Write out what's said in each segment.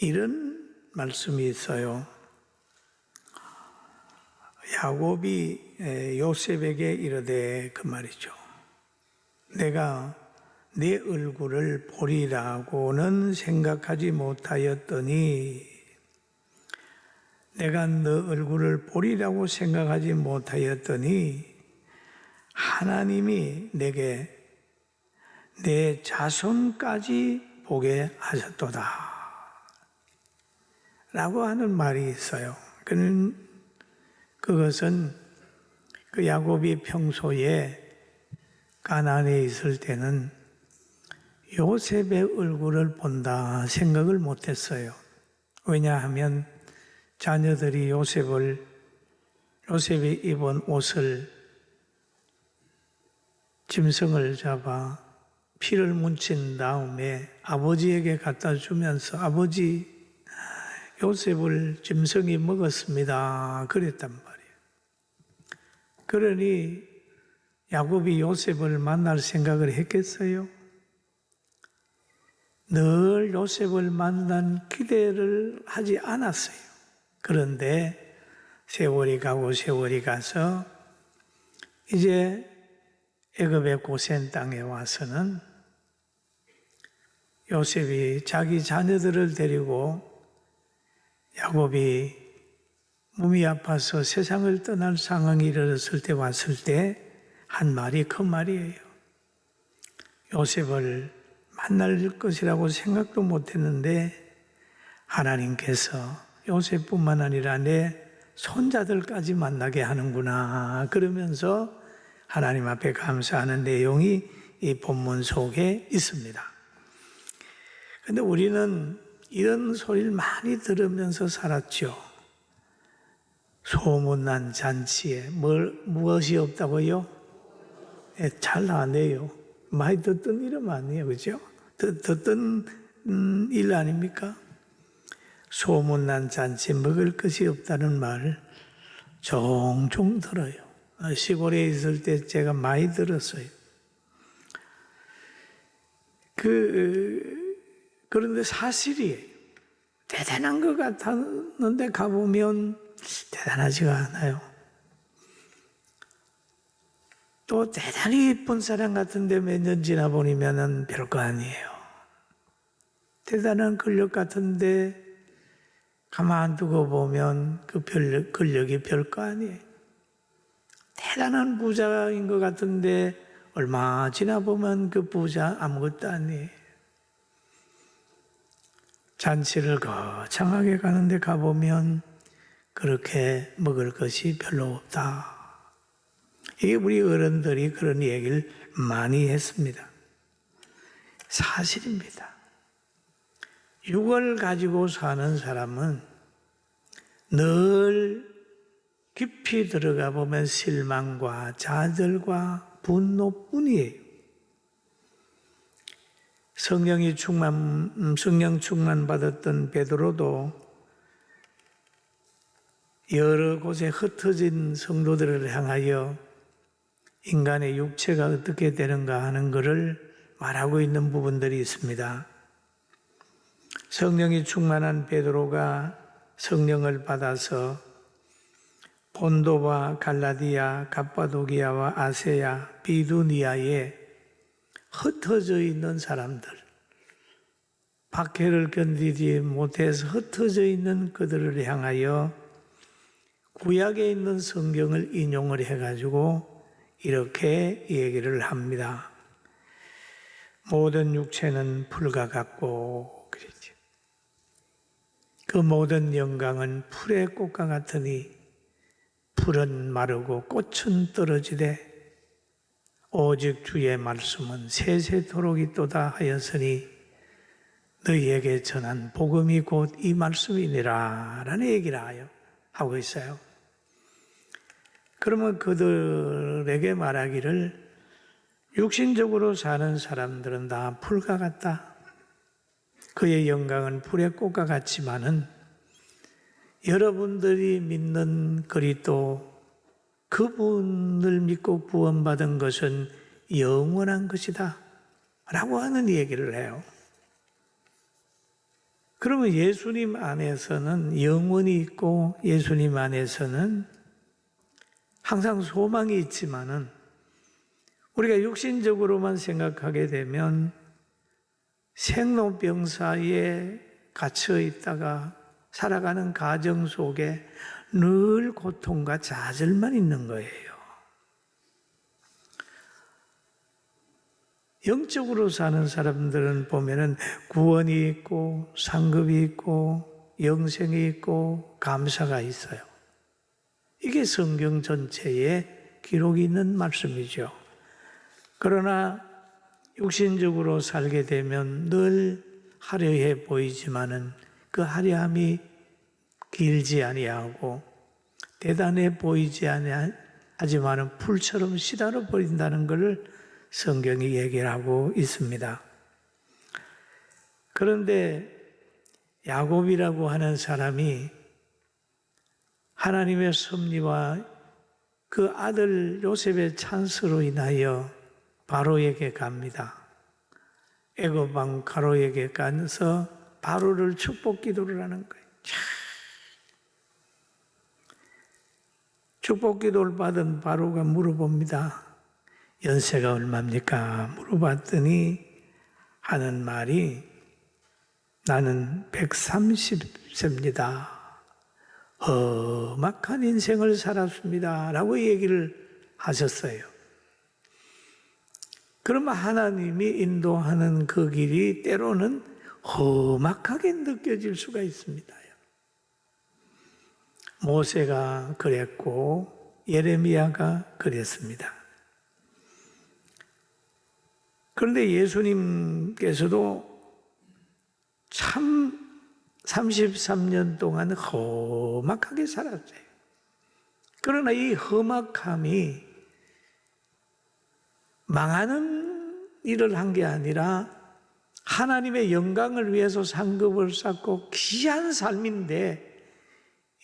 이런 말씀이 있어요. 야곱이 요셉에게 이르되 그 말이죠. 내가 내 얼굴을 보리라고는 생각하지 못하였더니 내가 너 얼굴을 보리라고 생각하지 못하였더니 하나님이 내게 내 자손까지 보게 하셨도다 라고 하는 말이 있어요. 그것은 그 야곱이 평소에 가나안에 있을 때는 요셉의 얼굴을 본다 생각을 못했어요. 왜냐하면 자녀들이 요셉이 입은 옷을 짐승을 잡아 피를 묻힌 다음에 아버지에게 갖다 주면서 아버지, 요셉을 짐승이 먹었습니다 그랬단 말이에요. 그러니 야곱이 요셉을 만날 생각을 했겠어요? 늘 요셉을 만난 기대를 하지 않았어요. 그런데 세월이 가고 세월이 가서 이제 애굽의 고센 땅에 와서는 요셉이 자기 자녀들을 데리고 야곱이 몸이 아파서 세상을 떠날 상황이 이르렀을 때 왔을 때 한 말이 그 말이에요. 요셉을 만날 것이라고 생각도 못했는데 하나님께서 요셉뿐만 아니라 내 손자들까지 만나게 하는구나 그러면서 하나님 앞에 감사하는 내용이 이 본문 속에 있습니다. 그런데 우리는 이런 소리를 많이 들으면서 살았죠. 소문난 잔치에 무엇이 없다고요? 잘 나네요. 많이 듣던 이름 아니에요, 그죠? 듣던 일 아닙니까? 소문난 잔치에 먹을 것이 없다는 말을 종종 들어요. 시골에 있을 때 제가 많이 들었어요. 그런데 사실이에요. 대단한 것 같았는데 가보면 대단하지가 않아요. 또 대단히 예쁜 사람 같은데 몇 년 지나 보니면은 별거 아니에요. 대단한 권력 같은데 가만 두고 보면 그 권력이 별거 아니에요. 대단한 부자인 것 같은데 얼마 지나 보면 그 부자 아무것도 아니에요. 잔치를 거창하게 가는데 가보면 그렇게 먹을 것이 별로 없다. 이게 우리 어른들이 그런 얘기를 많이 했습니다. 사실입니다. 육을 가지고 사는 사람은 늘 깊이 들어가 보면 실망과 좌절과 분노뿐이에요. 성령 충만 받았던 베드로도 여러 곳에 흩어진 성도들을 향하여 인간의 육체가 어떻게 되는가 하는 것을 말하고 있는 부분들이 있습니다. 성령이 충만한 베드로가 성령을 받아서 본도와 갈라디아, 갑바도기아와 아세야, 비두니아에 흩어져 있는 사람들, 박해를 견디지 못해서 흩어져 있는 그들을 향하여 구약에 있는 성경을 인용을 해가지고 이렇게 얘기를 합니다. 모든 육체는 풀과 같고 그랬죠. 그 모든 영광은 풀의 꽃과 같으니 풀은 마르고 꽃은 떨어지되 오직 주의 말씀은 세세토록 있도다 하였으니 너희에게 전한 복음이 곧 이 말씀이니라 라는 얘기를 하고 있어요. 그러면 그들에게 말하기를 육신적으로 사는 사람들은 다 풀과 같다. 그의 영광은 풀의 꽃과 같지만은 여러분들이 믿는 그리스도 그분을 믿고 구원받은 것은 영원한 것이다 라고 하는 얘기를 해요. 그러면 예수님 안에서는 영원이 있고 예수님 안에서는 항상 소망이 있지만은 우리가 육신적으로만 생각하게 되면 생로병사에 갇혀 있다가 살아가는 가정 속에 늘 고통과 좌절만 있는 거예요. 영적으로 사는 사람들은 보면은 구원이 있고 상급이 있고 영생이 있고 감사가 있어요. 이게 성경 전체에 기록이 있는 말씀이죠. 그러나 육신적으로 살게 되면 늘 화려해 보이지만은 그 화려함이 길지 아니하고 대단해 보이지 아니하지만은 풀처럼 시달아 버린다는 것을 성경이 얘기를 하고 있습니다. 그런데 야곱이라고 하는 사람이 하나님의 섭리와 그 아들 요셉의 찬스로 인하여 바로에게 갑니다. 애굽 왕 바로에게 가서 바로를 축복 기도를 하는 거예요. 축복 기도를 받은 바로가 물어봅니다. 연세가 얼마입니까? 물어봤더니 하는 말이 나는 130세입니다. 험악한 인생을 살았습니다. 라고 얘기를 하셨어요. 그러면 하나님이 인도하는 그 길이 때로는 험악하게 느껴질 수가 있습니다. 모세가 그랬고 예레미야가 그랬습니다. 그런데 예수님께서도 참 33년 동안 험악하게 살았어요. 그러나 이 험악함이 망하는 일을 한 게 아니라 하나님의 영광을 위해서 상급을 쌓고 귀한 삶인데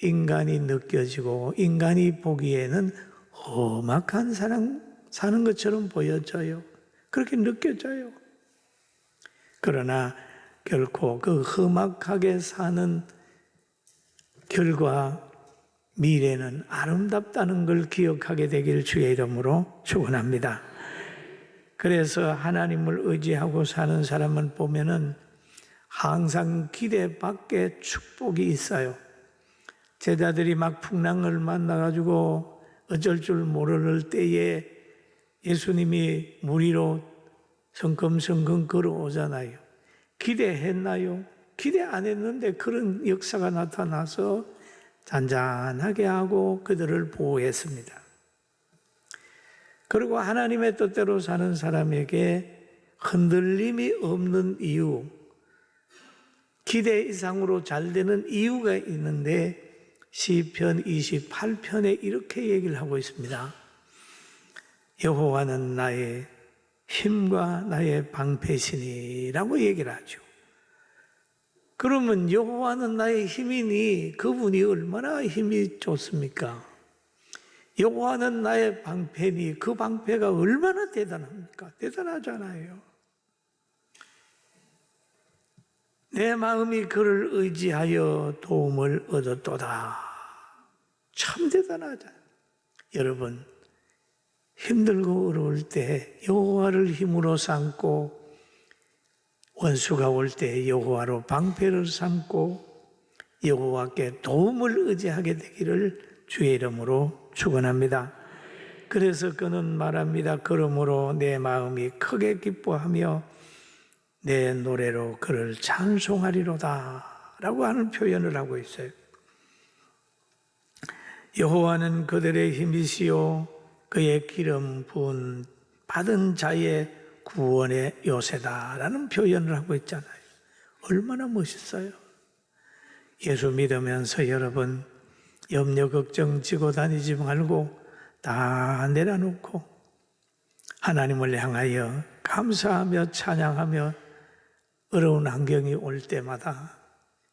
인간이 느껴지고 인간이 보기에는 험악한 사람 사는 것처럼 보여져요. 그렇게 느껴져요. 그러나 결코 그 험악하게 사는 결과 미래는 아름답다는 걸 기억하게 되길 주의 이름으로 축원합니다. 그래서 하나님을 의지하고 사는 사람은 보면은 항상 기대 밖에 축복이 있어요. 제자들이 막 풍랑을 만나가지고 어쩔 줄 모를 때에 예수님이 물 위로 성큼성큼 걸어오잖아요. 기대했나요? 기대 안 했는데 그런 역사가 나타나서 잔잔하게 하고 그들을 보호했습니다. 그리고 하나님의 뜻대로 사는 사람에게 흔들림이 없는 이유, 기대 이상으로 잘 되는 이유가 있는데 시편 28편에 이렇게 얘기를 하고 있습니다. 여호와는 나의 힘과 나의 방패시니라고 얘기를 하죠. 그러면 여호와는 나의 힘이니 그분이 얼마나 힘이 좋습니까? 여호와는 나의 방패니 그 방패가 얼마나 대단합니까? 대단하잖아요. 내 마음이 그를 의지하여 도움을 얻었도다. 참 대단하잖아요. 여러분, 힘들고 어려울 때 여호와를 힘으로 삼고 원수가 올 때 여호와로 방패를 삼고 여호와께 도움을 의지하게 되기를 주의 이름으로 축원합니다. 그래서 그는 말합니다. 그러므로 내 마음이 크게 기뻐하며 내 노래로 그를 찬송하리로다 라고 하는 표현을 하고 있어요. 여호와는 그들의 힘이시요 그의 기름 부은 받은 자의 구원의 요새다라는 표현을 하고 있잖아요. 얼마나 멋있어요. 예수 믿으면서 여러분 염려 걱정 지고 다니지 말고 다 내려놓고 하나님을 향하여 감사하며 찬양하며 어려운 환경이 올 때마다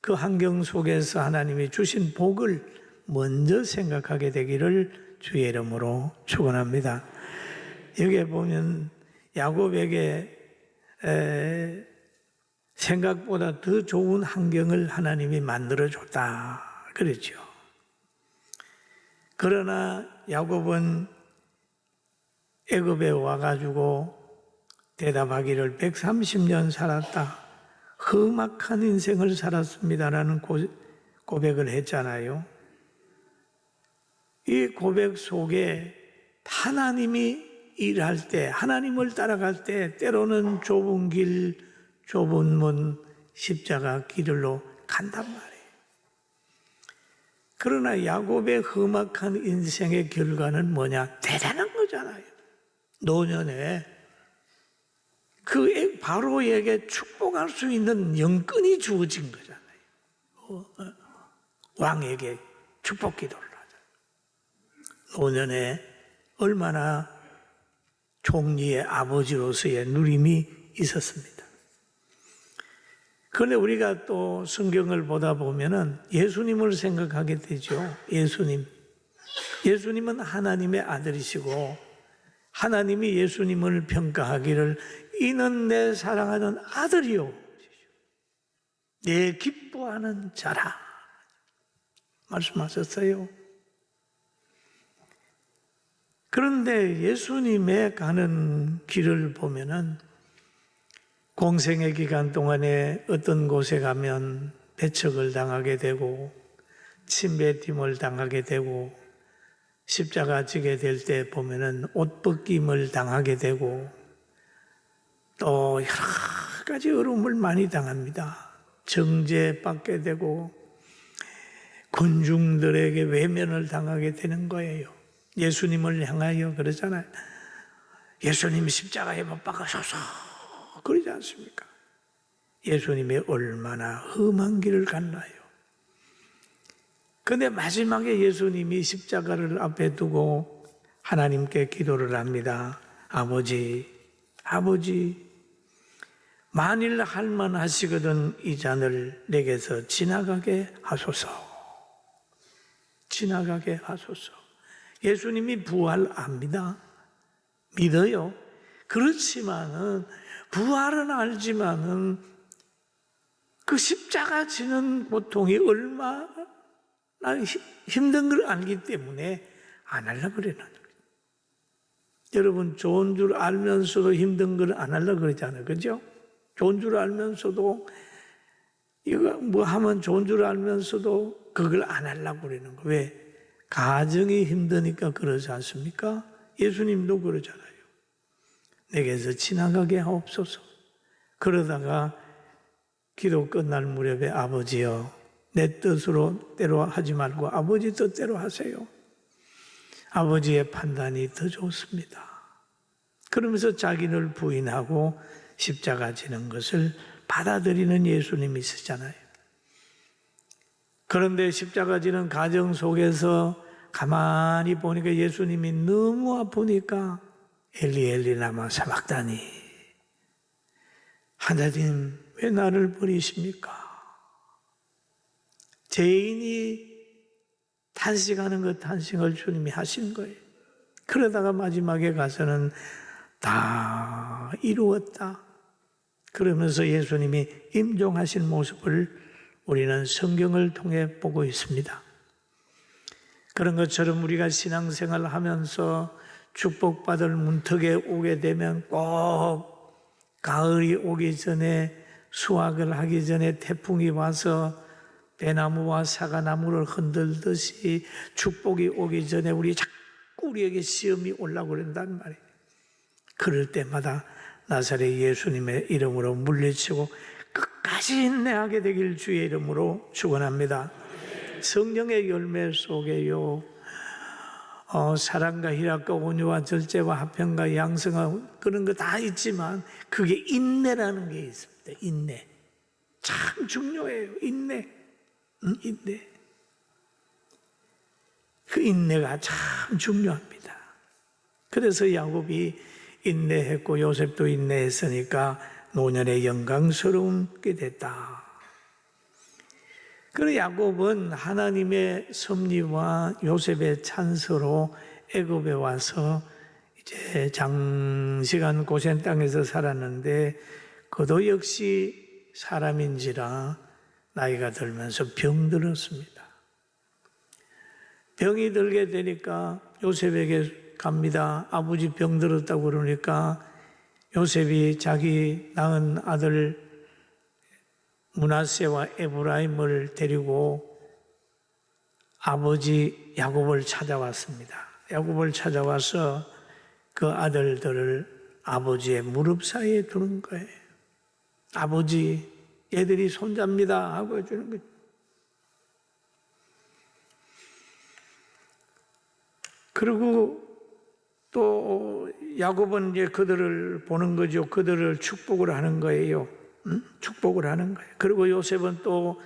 그 환경 속에서 하나님이 주신 복을 먼저 생각하게 되기를 주의 이름으로 축원합니다. 여기에 보면 야곱에게 생각보다 더 좋은 환경을 하나님이 만들어줬다 그랬죠. 그러나 야곱은 애굽에 와가지고 대답하기를 130년 살았다, 험악한 인생을 살았습니다라는 고백을 했잖아요. 이 고백 속에 하나님이 일할 때, 하나님을 따라갈 때 때로는 좁은 길, 좁은 문, 십자가 길로 간단 말이에요. 그러나 야곱의 험악한 인생의 결과는 뭐냐? 대단한 거잖아요. 노년에 그 바로에게 축복할 수 있는 영권이 주어진 거잖아요. 왕에게 축복 기도를 하잖아요. 노년에 얼마나 총리의 아버지로서의 누림이 있었습니다. 그런데 우리가 또 성경을 보다 보면은 예수님을 생각하게 되죠. 예수님은 하나님의 아들이시고 하나님이 예수님을 평가하기를 이는 내 사랑하는 아들이요, 내 기뻐하는 자라 말씀하셨어요. 그런데 예수님의 가는 길을 보면은 공생의 기간 동안에 어떤 곳에 가면 배척을 당하게 되고 침뱉임을 당하게 되고 십자가 지게 될 때 보면은 옷 벗김을 당하게 되고 또 여러 가지 어려움을 많이 당합니다. 정죄받게 되고 군중들에게 외면을 당하게 되는 거예요. 예수님을 향하여 그러잖아요. 예수님이 십자가에 못 박으소서 그러지 않습니까? 예수님이 얼마나 험한 길을 갔나요? 그런데 마지막에 예수님이 십자가를 앞에 두고 하나님께 기도를 합니다. 아버지, 만일 할만하시거든 이 잔을 내게서 지나가게 하소서. 지나가게 하소서. 예수님이 부활합니다. 믿어요. 그렇지만은 부활은 알지만은 그 십자가 지는 고통이 얼마나 힘든 걸 알기 때문에 안 하려고 그러는 거예요. 여러분 좋은 줄 알면서도 힘든 걸 안 하려고 그러잖아요. 그죠? 좋은 줄 알면서도 이거 뭐 하면 좋은 줄 알면서도 그걸 안 하려고 그러는 거예요. 왜? 가정이 힘드니까 그러지 않습니까? 예수님도 그러잖아요. 내게서 지나가게 하옵소서. 그러다가 기도 끝날 무렵에 아버지여 내 뜻으로 때로 하지 말고 아버지 뜻대로 하세요. 아버지의 판단이 더 좋습니다. 그러면서 자기를 부인하고 십자가 지는 것을 받아들이는 예수님이 있었잖아요. 그런데 십자가 지는 가정 속에서 가만히 보니까 예수님이 너무 아프니까 엘리 엘리 라마 사박다니, 하나님 왜 나를 버리십니까? 죄인이 탄식하는 그 탄식을 주님이 하신 거예요. 그러다가 마지막에 가서는 다 이루었다 그러면서 예수님이 임종하신 모습을 우리는 성경을 통해 보고 있습니다. 그런 것처럼 우리가 신앙생활을 하면서 축복받을 문턱에 오게 되면 꼭 가을이 오기 전에, 수확을 하기 전에 태풍이 와서 배나무와 사과나무를 흔들듯이 축복이 오기 전에 자꾸 우리에게 시험이 오려고 그런단 말이에요. 그럴 때마다 나사렛 예수님의 이름으로 물리치고 끝까지 인내하게 되길 주의 이름으로 축원합니다. 성령의 열매 속에요, 사랑과 희락과 온유와 절제와 화평과 양성과 그런 거 다 있지만 그게 인내라는 게 있습니다. 인내. 참 중요해요. 인내. 그 인내가 참 중요합니다. 그래서 야곱이 인내했고 요셉도 인내했으니까 노년에 영광스럽게 됐다. 그리고 야곱은 하나님의 섭리와 요셉의 찬스로 애굽에 와서 이제 장시간 고센 땅에서 살았는데 그도 역시 사람인지라 나이가 들면서 병들었습니다. 병이 들게 되니까 요셉에게 갑니다. 아버지 병들었다고 그러니까 요셉이 자기 낳은 아들 므낫세와 에브라임을 데리고 아버지 야곱을 찾아왔습니다. 야곱을 찾아와서 그 아들들을 아버지의 무릎 사이에 두는 거예요. 아버지, 얘들이 손자입니다 하고 해주는 거죠. 그리고 또 야곱은 이제 그들을 보는 거죠. 그들을 축복을 하는 거예요. 축복을 하는 거예요. 그리고 요셉은 또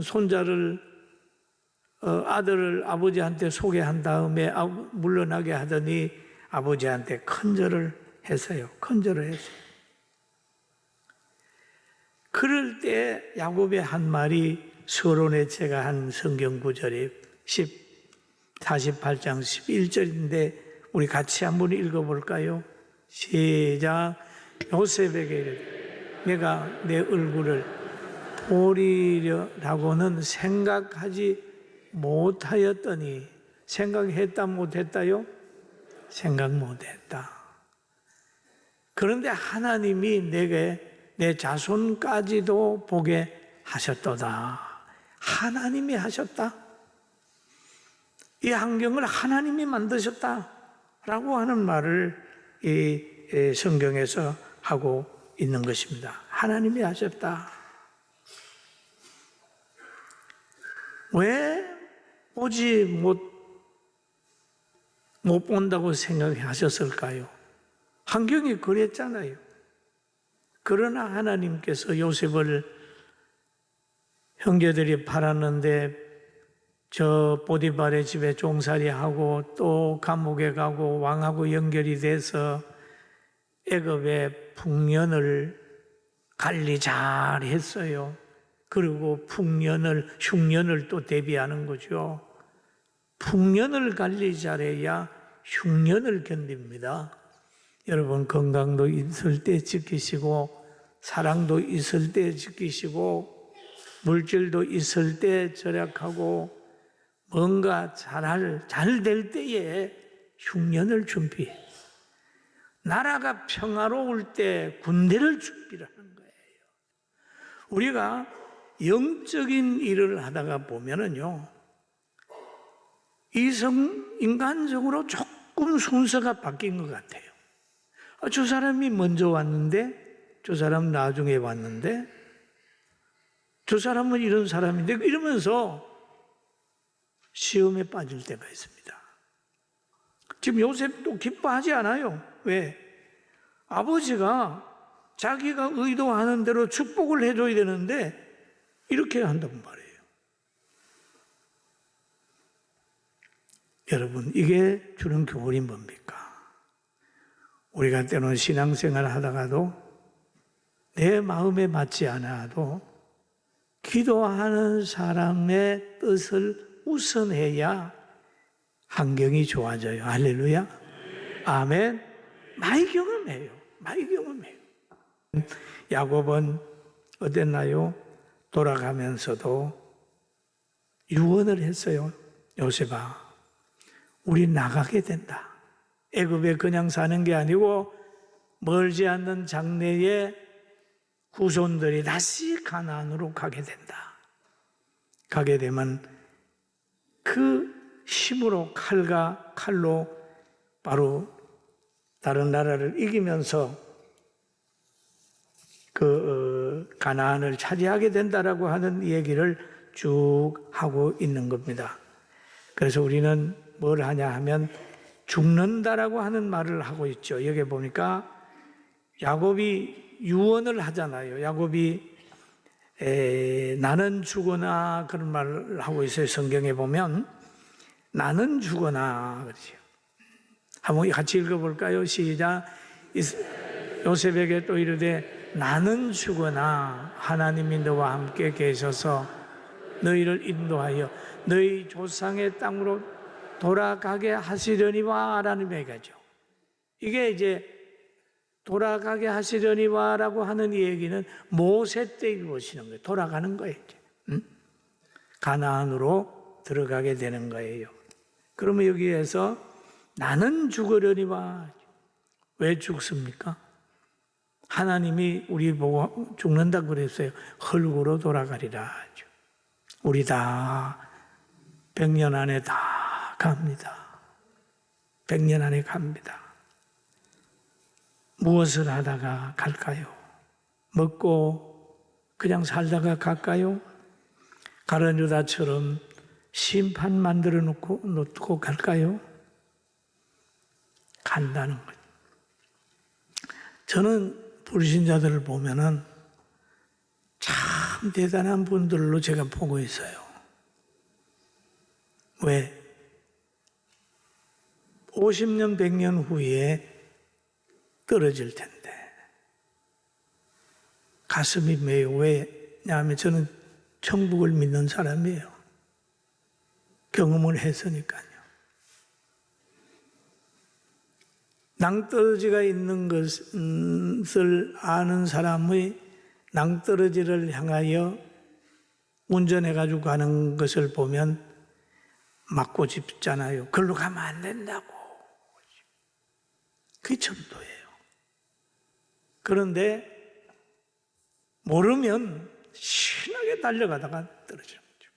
손자를 아들을 아버지한테 소개한 다음에 물러나게 하더니 아버지한테 큰절을 했어요. 큰절을 했어요. 그럴 때 야곱의 한 말이 서론에 제가 한 성경 구절이 48장 11절인데 우리 같이 한번 읽어볼까요? 시작. 요셉에게 이르되 내가 내 얼굴을 보리려라고는 생각하지 못하였더니 생각했다 못했다요? 생각 못했다. 그런데 하나님이 내게 내 자손까지도 보게 하셨도다. 하나님이 하셨다. 이 환경을 하나님이 만드셨다라고 하는 말을 이 성경에서 하고 있는 것입니다. 하나님이 하셨다. 왜 보지 못 본다고 생각하셨을까요? 환경이 그랬잖아요. 그러나 하나님께서 요셉을 형제들이 팔았는데 저 보디발의 집에 종살이하고 또 감옥에 가고 왕하고 연결이 돼서 애굽의 풍년을 관리 잘 했어요. 그리고 흉년을 또 대비하는 거죠. 풍년을 관리 잘해야 흉년을 견딥니다. 여러분 건강도 있을 때 지키시고 사랑도 있을 때 지키시고 물질도 있을 때 절약하고 뭔가 잘 될 때에 흉년을 준비해. 나라가 평화로울 때 군대를 준비하는 거예요. 우리가 영적인 일을 하다가 보면은요, 인간적으로 조금 순서가 바뀐 것 같아요. 저 사람이 먼저 왔는데, 저 사람 나중에 왔는데, 저 사람은 이런 사람인데, 이러면서 시험에 빠질 때가 있습니다. 지금 요셉도 기뻐하지 않아요. 왜? 아버지가 자기가 의도하는 대로 축복을 해줘야 되는데 이렇게 한단 말이에요. 여러분, 이게 주는 교훈이 뭡니까? 우리가 때로는 신앙생활 하다가도 내 마음에 맞지 않아도 기도하는 사람의 뜻을 우선해야 환경이 좋아져요. 할렐루야. 아멘. 많이 경험해요. 야곱은 어땠나요? 돌아가면서도 유언을 했어요. 요셉아, 우리 나가게 된다. 애굽에 그냥 사는 게 아니고 멀지 않는 장래에 후손들이 다시 가나안으로 가게 된다. 가게 되면 그 힘으로 칼로 바로 다른 나라를 이기면서 그 가나안을 차지하게 된다라고 하는 얘기를 쭉 하고 있는 겁니다. 그래서 우리는 뭘 하냐 하면 죽는다라고 하는 말을 하고 있죠. 여기 보니까 야곱이 유언을 하잖아요. 야곱이 나는 죽으나 그런 말을 하고 있어요. 성경에 보면 나는 죽으나 그러죠. 한번 같이 읽어볼까요? 시작. 요셉에게 또 이르되 나는 죽으나 하나님이 너와 함께 계셔서 너희를 인도하여 너희 조상의 땅으로 돌아가게 하시려니와 라는 얘기죠. 이게 이제 돌아가게 하시려니와 라고 하는 이 얘기는 모세 때 이루어지는 거예요. 돌아가는 거예요. 가나안으로 들어가게 되는 거예요. 그러면 여기에서 나는 죽으려니와, 왜 죽습니까? 하나님이 우리 보고 죽는다고 그랬어요. 흙으로 돌아가리라. 우리 다 100년 안에 다 갑니다. 100년 안에 갑니다. 무엇을 하다가 갈까요? 먹고 그냥 살다가 갈까요? 가룟 유다처럼 심판 만들어 놓고 갈까요? 간다는 거죠. 저는 불신자들을 보면은 참 대단한 분들로 제가 보고 있어요. 왜? 50년, 100년 후에 떨어질 텐데 가슴이 메요. 왜냐하면 저는 천국을 믿는 사람이에요. 경험을 했으니까요. 낭떠러지가 있는 것을 아는 사람의 낭떠러지를 향하여 운전해가지고 가는 것을 보면 맞고 짚잖아요. 그걸로 가면 안 된다고. 그게 전도예요. 그런데 모르면 신나게 달려가다가 떨어지는 거죠.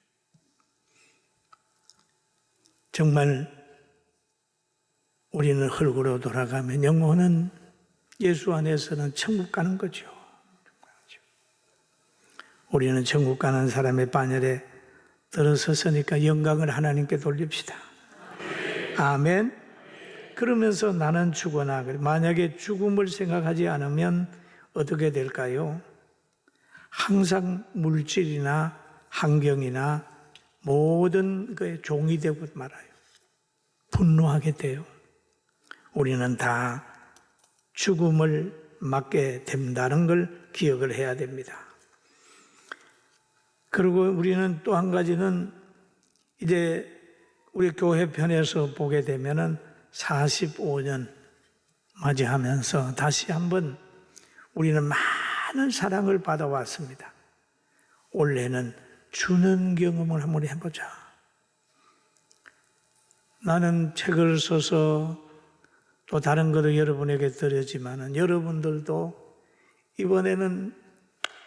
정말 우리는 흙으로 돌아가면 영혼은 예수 안에서는 천국 가는 거죠. 우리는 천국 가는 사람의 반열에 들어섰으니까 영광을 하나님께 돌립시다. 아멘. 그러면서 나는 죽으나, 만약에 죽음을 생각하지 않으면 어떻게 될까요? 항상 물질이나 환경이나 모든 것에 종이 되고 말아요. 분노하게 돼요. 우리는 다 죽음을 맞게 된다는 걸 기억을 해야 됩니다. 그리고 우리는 또 한 가지는 이제 우리 교회 편에서 보게 되면은 45년 맞이하면서 다시 한번 우리는 많은 사랑을 받아왔습니다. 올해는 주는 경험을 한번 해보자. 나는 책을 써서 또 다른 것도 여러분에게 드렸지만은 여러분들도 이번에는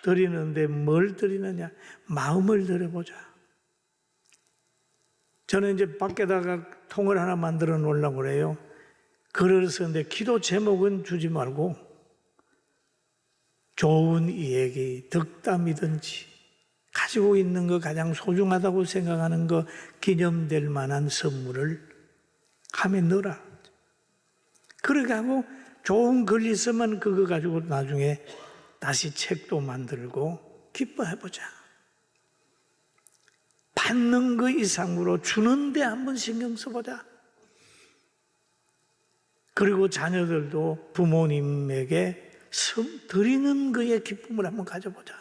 드리는데 뭘 드리느냐? 마음을 드려보자. 저는 이제 밖에다가 통을 하나 만들어 놓으려고 그래요. 글을 쓰는데 기도 제목은 주지 말고 좋은 이야기, 덕담이든지 가지고 있는 거 가장 소중하다고 생각하는 거 기념될 만한 선물을 함에 넣어라. 그렇게 하고 좋은 글 있으면 그거 가지고 나중에 다시 책도 만들고 기뻐해보자. 받는 거 이상으로 주는데 한번 신경 써보자. 그리고 자녀들도 부모님에게 드리는 거에 기쁨을 한번 가져보자.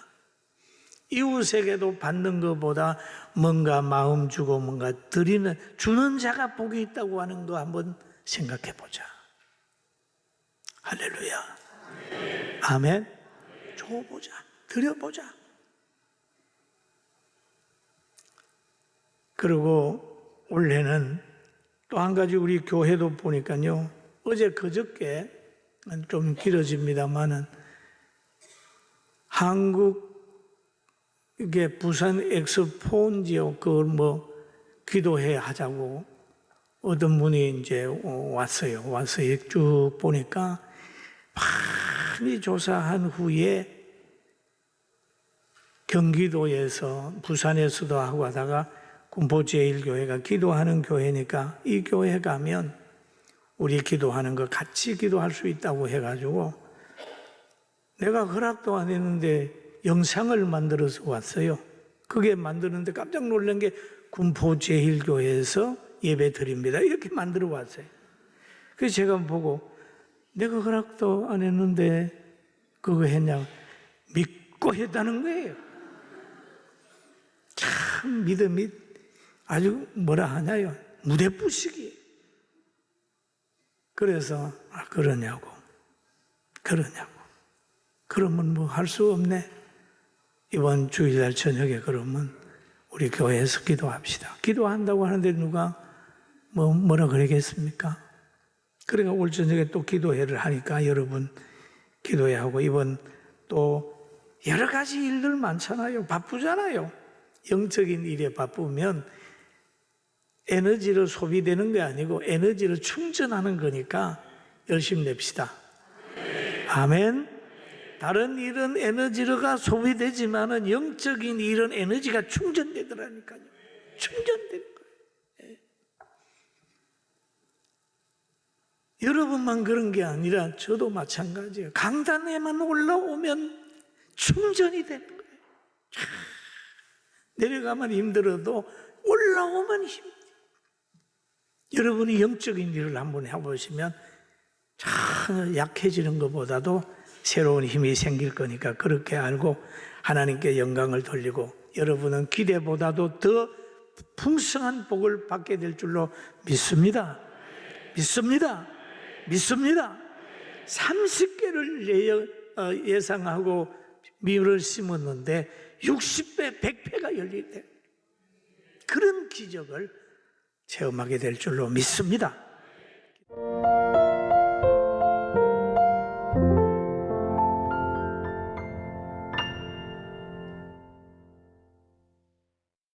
이웃에게도 받는 것보다 뭔가 마음 주고 뭔가 주는 자가 복이 있다고 하는 거 한번 생각해보자. 할렐루야. 아멘. 줘보자. 드려보자. 그리고 올해는 또 한 가지 우리 교회도 보니까요. 어제 그저께 좀 길어집니다만은 한국 이게 부산 엑스포인지요. 그걸 기도회 하자고 어떤 분이 이제 왔어요. 와서 쭉 보니까 많이 조사한 후에 경기도에서 부산에서도 하고 하다가 군포제일교회가 기도하는 교회니까 이 교회 가면 우리 기도하는 거 같이 기도할 수 있다고 해가지고 내가 허락도 안 했는데 영상을 만들어서 왔어요. 그게 만드는데 깜짝 놀란 게 군포제일교회에서 예배 드립니다. 이렇게 만들어 왔어요. 그래서 제가 보고 내가 허락도 안 했는데 그거 했냐고 믿고 했다는 거예요. 참 믿음이 아주 뭐라 하냐요. 무대부식이. 그래서 그러냐고. 그러냐고. 그러면 뭐 할 수 없네. 이번 주일날 저녁에 그러면 우리 교회에서 기도합시다. 기도한다고 하는데 누가 뭐라 그러겠습니까? 그러니까 올 저녁에 또 기도회를 하니까 여러분 기도회 하고, 이번 또 여러 가지 일들 많잖아요. 바쁘잖아요. 영적인 일에 바쁘면 에너지로 소비되는 게 아니고 에너지를 충전하는 거니까 열심히 냅시다. 아멘. 다른 일은 에너지가 소비되지만은 영적인 일은 에너지가 충전되더라니까요. 충전되는 거예요. 여러분만 그런 게 아니라 저도 마찬가지예요. 강단에만 올라오면 충전이 되는 거예요. 내려가면 힘들어도 올라오면 힘들어요. 여러분이 영적인 일을 한번 해보시면 참 약해지는 것보다도 새로운 힘이 생길 거니까 그렇게 알고 하나님께 영광을 돌리고, 여러분은 기대보다도 더 풍성한 복을 받게 될 줄로 믿습니다. 믿습니다. 믿습니다. 30개를 예상하고 밀을 심었는데 60배, 100배가 열리대. 그런 기적을 체험하게 될 줄로 믿습니다.